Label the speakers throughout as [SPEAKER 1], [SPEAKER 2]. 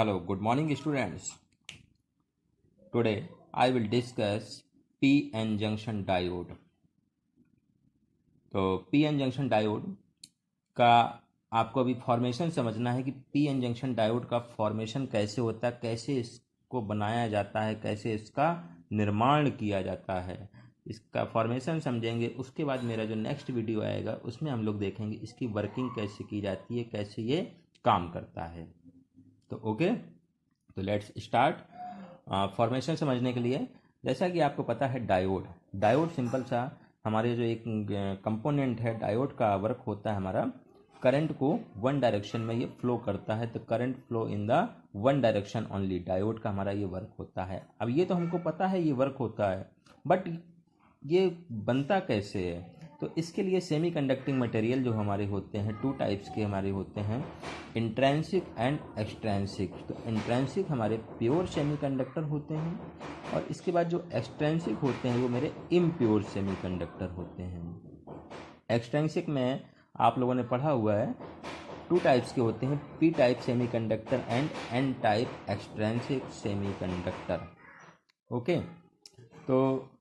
[SPEAKER 1] Hello, good morning students. Today I will discuss PN junction diode. तो PN junction diode का आपको अभी formation समझना है कि PN जंक्शन डायोड का फॉर्मेशन कैसे होता है, कैसे इसको बनाया जाता है, कैसे इसका निर्माण किया जाता है। इसका फॉर्मेशन समझेंगे, उसके बाद मेरा जो नेक्स्ट वीडियो आएगा उसमें हम लोग देखेंगे इसकी वर्किंग कैसे की जाती है, कैसे ये काम करता है। तो ओके, तो लेट्स स्टार्ट। फॉर्मेशन समझने के लिए जैसा कि आपको पता है डायोड सिंपल सा हमारे जो एक कंपोनेंट है, डायोड का वर्क होता है हमारा करंट को वन डायरेक्शन में ये फ्लो करता है। तो current flow in the one direction only, diode का हमारा ये वर्क होता है। अब ये तो हमको पता है ये वर्क होता है, बट ये बनता कैसे है? तो इसके लिए सेमी कंडक्टिंग मटेरियल जो हमारे होते हैं, टू टाइप्स के हमारे होते हैं, इंट्रेंसिक एंड एक्सट्रेंसिक। तो इंट्रेंसिक हमारे प्योर सेमीकंडक्टर होते हैं और इसके बाद जो एक्सट्रेंसिक होते हैं वो मेरे इम्प्योर सेमीकंडक्टर होते हैं। एक्सट्रेंसिक में आप लोगों ने पढ़ा हुआ है, टू टाइप्स के होते हैं, P type semiconductor and N type extrinsic semiconductor. Okay, तो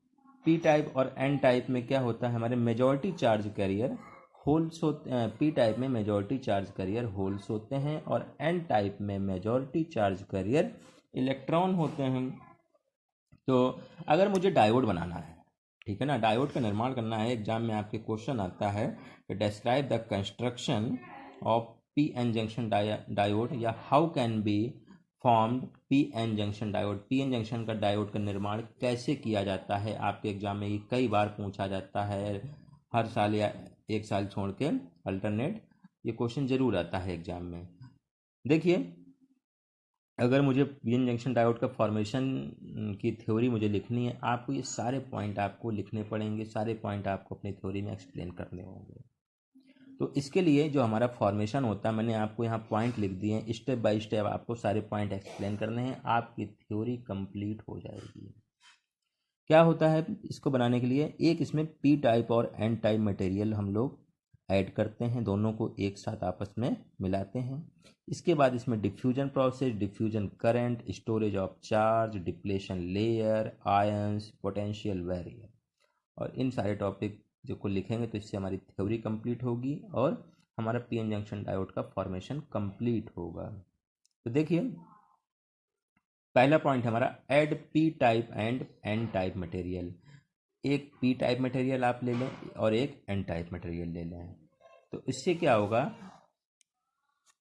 [SPEAKER 1] पी टाइप और एन टाइप में क्या होता है, हमारे मेजॉरिटी चार्ज कैरियर होल्स होते हैं। पी टाइप में मेजॉरिटी चार्ज कैरियर होल्स होते हैं और एन टाइप में मेजॉरिटी चार्ज कैरियर इलेक्ट्रॉन होते हैं। तो अगर मुझे डायोड बनाना है, ठीक है ना, डायोड का निर्माण करना है, एग्जाम में आपके क्वेश्चन आता है कि describe the construction of P N junction diode या how can be formed P N junction diode. P N junction का डायोड का निर्माण कैसे किया जाता है, आपके एग्जाम में ये कई बार पूछा जाता है, हर साल या एक साल छोड़ के अल्टरनेट ये क्वेश्चन जरूर आता है एग्जाम में। देखिए, अगर मुझे पी एन जंक्शन डायोड का फॉर्मेशन की थ्योरी मुझे लिखनी है, आपको ये सारे पॉइंट आपको लिखने पड़ेंगे, सारे पॉइंट आपको अपनी थ्योरी में एक्सप्लेन करने होंगे। तो इसके लिए जो हमारा फॉर्मेशन होता है, मैंने आपको यहाँ पॉइंट लिख दिए हैं, स्टेप बाय स्टेप आपको सारे पॉइंट एक्सप्लेन करने हैं, आपकी थ्योरी कंप्लीट हो जाएगी। क्या होता है इसको बनाने के लिए, एक इसमें पी टाइप और एन टाइप मटेरियल हम लोग ऐड करते हैं, दोनों को एक साथ आपस में मिलाते हैं। इसके बाद इसमें diffusion process, diffusion current, storage of charge, depletion layer, ions, potential barrier, और इन सारे टॉपिक जो को लिखेंगे तो इससे हमारी थ्योरी कंप्लीट होगी और हमारा पीएन जंक्शन डायोड का फॉर्मेशन कंप्लीट होगा। तो देखिए, पहला पॉइंट हमारा add P type and N type material. एक पी टाइप मटेरियल आप ले लें और एक एन टाइप मटेरियल ले लें। तो इससे क्या होगा,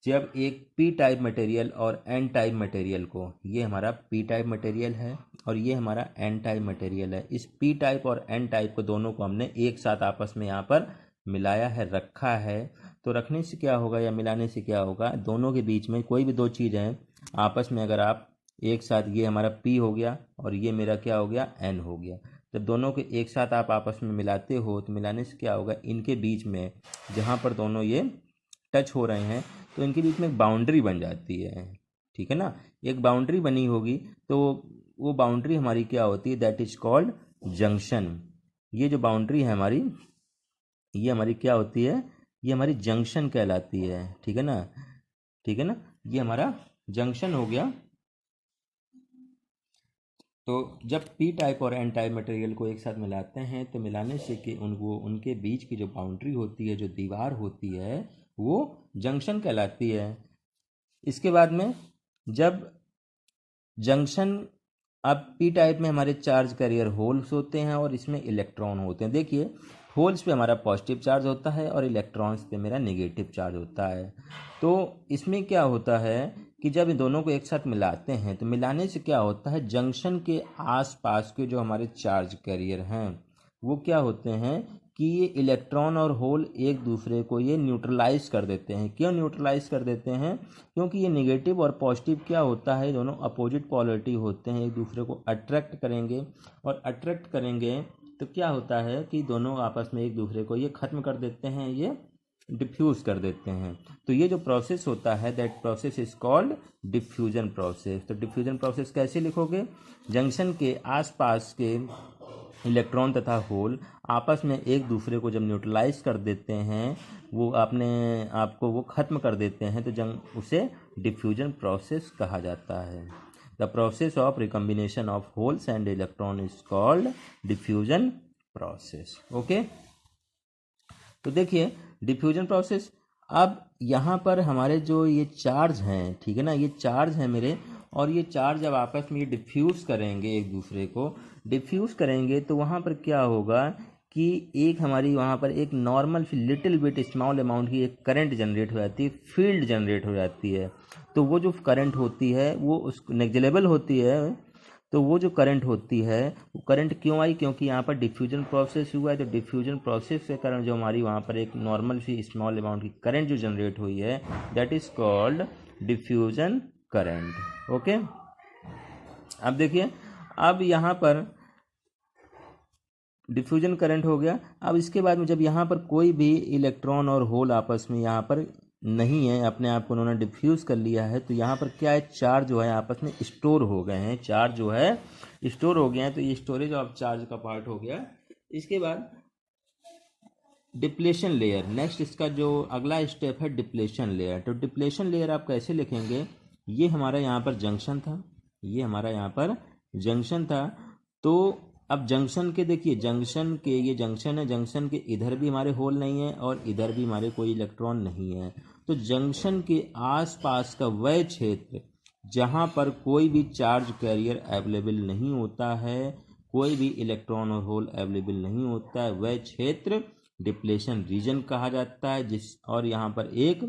[SPEAKER 1] जब एक पी टाइप मटेरियल और एन टाइप मटेरियल को, ये हमारा पी टाइप मटेरियल है और ये हमारा एन टाइप मटेरियल है, इस पी टाइप और एन टाइप को दोनों को हमने एक साथ आपस में यहाँ पर मिलाया है, रखा है। तो रखने से क्या होगा या मिलाने से क्या होगा, दोनों के बीच में कोई भी दो चीज़ हैं आपस में अगर आप एक साथ, ये हमारा पी हो गया और ये मेरा क्या हो गया, एन हो गया, जब दोनों को एक साथ आप आपस में मिलाते हो तो मिलाने से क्या होगा, इनके बीच में जहाँ पर दोनों ये टच हो रहे हैं तो इनके बीच में एक बाउंड्री बन जाती है, ठीक है ना। एक बाउंड्री बनी होगी तो वो बाउंड्री हमारी क्या होती है, दैट इज कॉल्ड जंक्शन। ये जो बाउंड्री है हमारी, ये हमारी क्या होती है, ये हमारी जंक्शन कहलाती है, ठीक है ना, ठीक है ना, ये हमारा जंक्शन हो गया। तो जब पी टाइप और एन टाइप मटेरियल को एक साथ मिलाते हैं तो मिलाने से कि उनके बीच की जो बाउंड्री होती है, जो दीवार होती है, वो जंक्शन कहलाती है। इसके बाद में जब जंक्शन, अब पी टाइप में हमारे चार्ज कैरियर होल्स होते हैं और इसमें इलेक्ट्रॉन होते हैं। देखिए, होल्स पे हमारा पॉजिटिव चार्ज होता है और इलेक्ट्रॉन्स पे मेरा नेगेटिव चार्ज होता है। तो इसमें क्या होता है कि जब इन दोनों को एक साथ मिलाते हैं तो मिलाने से क्या होता है, जंक्शन के आसपास के जो हमारे चार्ज कैरियर हैं वो क्या होते हैं कि ये इलेक्ट्रॉन और होल एक दूसरे को ये न्यूट्रलाइज कर देते हैं। क्यों न्यूट्रलाइज कर देते हैं, क्योंकि ये नेगेटिव और पॉजिटिव क्या होता है, दोनों अपोजिट पोलरिटी होते हैं, एक दूसरे को अट्रैक्ट करेंगे और अट्रैक्ट करेंगे तो क्या होता है कि दोनों आपस में एक दूसरे को ये ख़त्म कर देते हैं, ये डिफ्यूज़ कर देते हैं। तो ये जो प्रोसेस होता है, that process is called diffusion process. तो डिफ्यूजन प्रोसेस कैसे लिखोगे, जंक्शन के आसपास के इलेक्ट्रॉन तथा होल आपस में एक दूसरे को जब न्यूट्रलाइज कर देते हैं, वो अपने आपको वो ख़त्म कर देते हैं, तो उसे डिफ्यूजन प्रोसेस कहा जाता है। The process of recombination of holes and electron is called diffusion process. Okay, तो देखिए डिफ्यूजन प्रोसेस। अब यहाँ पर हमारे जो ये चार्ज हैं, ठीक है ना, ये चार्ज हैं मेरे, और ये चार्ज जब आपस में ये डिफ्यूज़ करेंगे, एक दूसरे को डिफ्यूज़ करेंगे, तो वहाँ पर क्या होगा कि एक हमारी वहाँ पर एक normal little bit small amount की एक करंट जनरेट हो जाती है, फील्ड जनरेट हो जाती है। तो वो जो करंट होती है वो उस नेग्लिजिबल होती है। तो वो जो करंट होती है, वो करंट क्यों आई? क्योंकि यहाँ पर डिफ्यूजन प्रोसेस हुआ है। तो डिफ्यूजन प्रोसेस के कारण जो हमारी वहाँ पर एक नॉर्मल सी स्मॉल अमाउंट की करंट जो जनरेट हुई है, that is called diffusion current. Okay, अब देखिए, अब यहाँ पर डिफ्यूजन करंट हो गया। अब इसके बाद में जब यहाँ पर कोई भी इलेक्ट्रॉन और होल आपस में यहाँ पर नहीं है, अपने आप को उन्होंने डिफ्यूज़ कर लिया है, तो यहाँ पर क्या है, चार्ज जो है आपस में स्टोर हो गए हैं, चार्ज जो है स्टोर हो गए हैं। तो ये स्टोरेज ऑफ चार्ज का पार्ट हो गया। इसके बाद डिप्लेशन लेयर, नेक्स्ट इसका जो अगला स्टेप है डिप्लेशन लेयर। तो डिप्लेशन लेयर आप कैसे लिखेंगे? ये हमारा यहाँ पर जंक्शन था, ये हमारा यहाँ पर जंक्शन था। तो अब जंक्शन के देखिए, जंक्शन के ये जंक्शन है, जंक्शन के इधर भी हमारे होल नहीं है और इधर भी हमारे कोई इलेक्ट्रॉन नहीं है। तो जंक्शन के आसपास का वह क्षेत्र जहाँ पर कोई भी चार्ज कैरियर अवेलेबल नहीं होता है, कोई भी इलेक्ट्रॉन और होल अवेलेबल नहीं होता है, वह क्षेत्र डिप्लेशन रीजन कहा जाता है। और यहाँ पर एक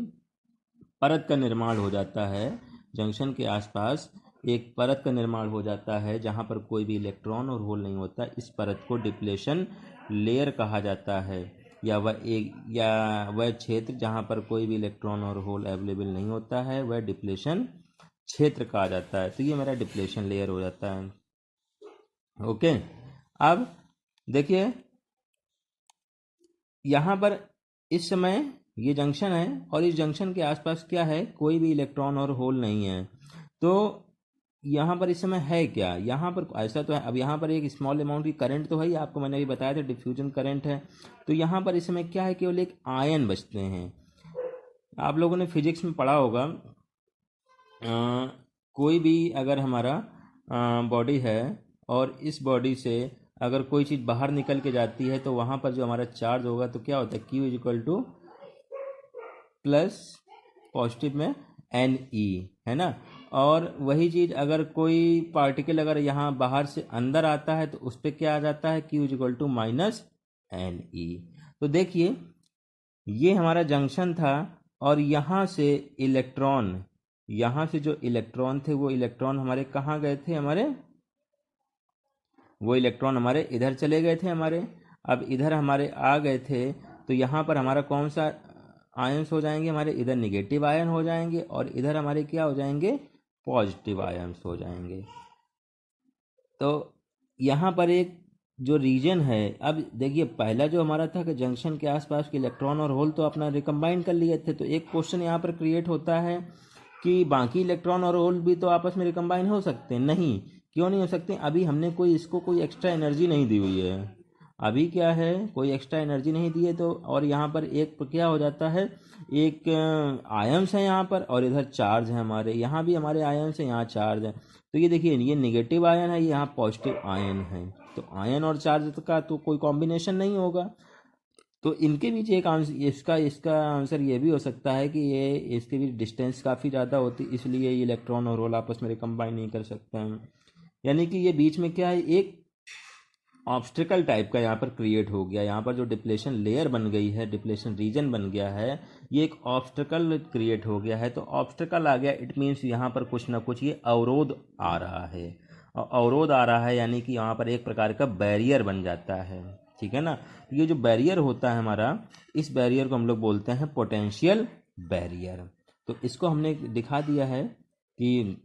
[SPEAKER 1] परत का निर्माण हो जाता है, जंक्शन के आसपास एक परत का निर्माण हो जाता है जहाँ पर कोई भी इलेक्ट्रॉन और होल नहीं होता। इस परत को डिप्लेशन लेयर कहा जाता है, या वह क्षेत्र जहाँ पर कोई भी इलेक्ट्रॉन और होल अवेलेबल नहीं होता है, वह डिप्लेशन क्षेत्र कहा जाता है। तो ये मेरा डिप्लेशन लेयर हो जाता है। ओके, अब देखिए यहाँ पर इस समय ये जंक्शन है और इस जंक्शन के आसपास क्या है, कोई भी इलेक्ट्रॉन और होल नहीं है। तो यहाँ पर इस समय है क्या, यहाँ पर ऐसा तो है। अब यहाँ पर एक स्मॉल अमाउंट की करंट तो है ही, आपको मैंने अभी बताया था डिफ्यूजन करंट है। तो यहाँ पर इस समय क्या है, केवल एक आयन बचते हैं। आप लोगों ने फिजिक्स में पढ़ा होगा, कोई भी अगर हमारा बॉडी है और इस बॉडी से अगर कोई चीज़ बाहर निकल के जाती है, तो वहाँ पर जो हमारा चार्ज होगा तो क्या होता है, Q is equal two plus positive में NE, है ना। और वही चीज़ अगर कोई पार्टिकल अगर यहाँ बाहर से अंदर आता है तो उस पर क्या आ जाता है, Q is equal to minus NE। तो देखिए ये हमारा जंक्शन था और यहाँ से इलेक्ट्रॉन, यहाँ से जो इलेक्ट्रॉन थे वो इलेक्ट्रॉन हमारे कहाँ गए थे, वो इलेक्ट्रॉन हमारे इधर चले गए थे हमारे। अब इधर हमारे आ गए थे, तो यहाँ पर हमारा कौन सा आयंस हो जाएंगे, हमारे इधर निगेटिव आयन हो जाएंगे और इधर हमारे क्या हो जाएंगे, पॉजिटिव आयंस हो जाएंगे। तो यहाँ पर एक जो रीजन है, अब देखिए पहला जो हमारा था कि जंक्शन के आसपास के इलेक्ट्रॉन और होल तो अपना रिकम्बाइन कर लिए थे। तो एक क्वेश्चन यहाँ पर क्रिएट होता है कि बाकी इलेक्ट्रॉन और होल भी तो आपस में रिकम्बाइन हो सकते हैं। नहीं, क्यों नहीं हो सकते? अभी हमने इसको कोई एक्स्ट्रा एनर्जी नहीं दी हुई है, अभी क्या है, कोई एक्स्ट्रा एनर्जी नहीं दी है। तो और यहाँ पर एक क्या हो जाता है, एक आयंस है यहाँ पर और इधर चार्ज है हमारे, यहाँ भी हमारे आयंस है, यहाँ चार्ज है। तो ये देखिए ये नेगेटिव आयन है, यहाँ पॉजिटिव आयन है। तो आयन और चार्ज का तो कोई कॉम्बिनेशन नहीं होगा। तो इनके बीच एक आंसर, इसका आंसर ये भी हो सकता है कि ये इसके बीच डिस्टेंस काफ़ी ज़्यादा होती, इसलिए ये इलेक्ट्रॉन और होल आपस में रिकम्बाइन नहीं कर सकते हैं। यानी कि ये बीच में क्या है, एक ऑब्स्टिकल टाइप का यहाँ पर क्रिएट हो गया। यहाँ पर जो डिप्लेशन लेयर बन गई है, डिप्लेशन रीजन बन गया है, ये एक ऑब्स्टिकल क्रिएट हो गया है। तो ऑब्स्टिकल आ गया, इट मीन्स यहाँ पर कुछ ना कुछ ये अवरोध आ रहा है, और अवरोध आ रहा है यानी कि यहाँ पर एक प्रकार का बैरियर बन जाता है, ठीक है ना। तो ये जो बैरियर होता है हमारा, इस बैरियर को हम लोग बोलते हैं पोटेंशियल बैरियर। तो इसको हमने दिखा दिया है कि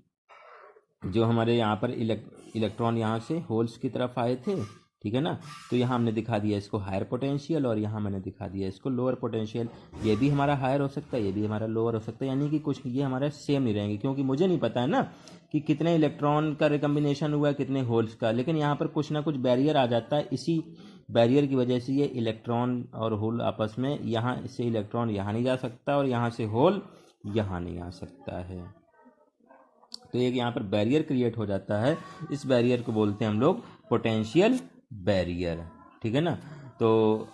[SPEAKER 1] जो हमारे यहाँ पर इलेक्ट्रॉन यहाँ से होल्स की तरफ आए थे, ठीक है ना। तो यहाँ हमने दिखा दिया इसको हायर पोटेंशियल और यहाँ मैंने दिखा दिया इसको लोअर पोटेंशियल। ये भी हमारा हायर हो सकता है, ये भी हमारा लोअर हो सकता है, यानी कि कुछ ये हमारा सेम नहीं रहेंगे, क्योंकि मुझे नहीं पता है ना कि कितने इलेक्ट्रॉन का रिकम्बिनेशन हुआ है, कितने होल्स का, लेकिन यहाँ पर कुछ ना कुछ बैरियर आ जाता है। इसी बैरियर की वजह से ये इलेक्ट्रॉन और होल आपस में, यहाँ से इलेक्ट्रॉन यहाँ नहीं जा सकता और यहाँ से होल यहाँ नहीं आ सकता है। तो एक यहाँ पर बैरियर क्रिएट हो जाता है, इस बैरियर को बोलते हैं हम लोग पोटेंशियल बैरियर, ठीक है ना। तो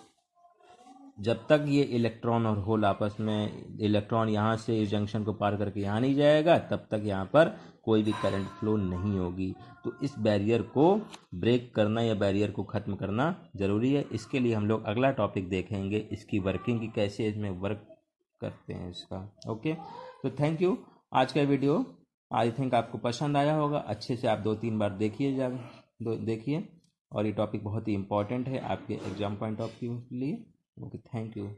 [SPEAKER 1] जब तक ये इलेक्ट्रॉन और होल आपस में, इलेक्ट्रॉन यहाँ से इस जंक्शन को पार करके यहाँ नहीं जाएगा, तब तक यहाँ पर कोई भी करंट फ्लो नहीं होगी। तो इस बैरियर को ब्रेक करना या बैरियर को ख़त्म करना ज़रूरी है। इसके लिए हम लोग अगला टॉपिक देखेंगे, इसकी वर्किंग की, कैसे इसमें वर्क करते हैं इसका। ओके, तो थैंक यू। आज का वीडियो आई थिंक आपको पसंद आया होगा, अच्छे से आप 2-3 बार देखिए और ये टॉपिक बहुत ही इंपॉर्टेंट है आपके एग्जाम पॉइंट ऑफ व्यू के लिए। Okay, thank you.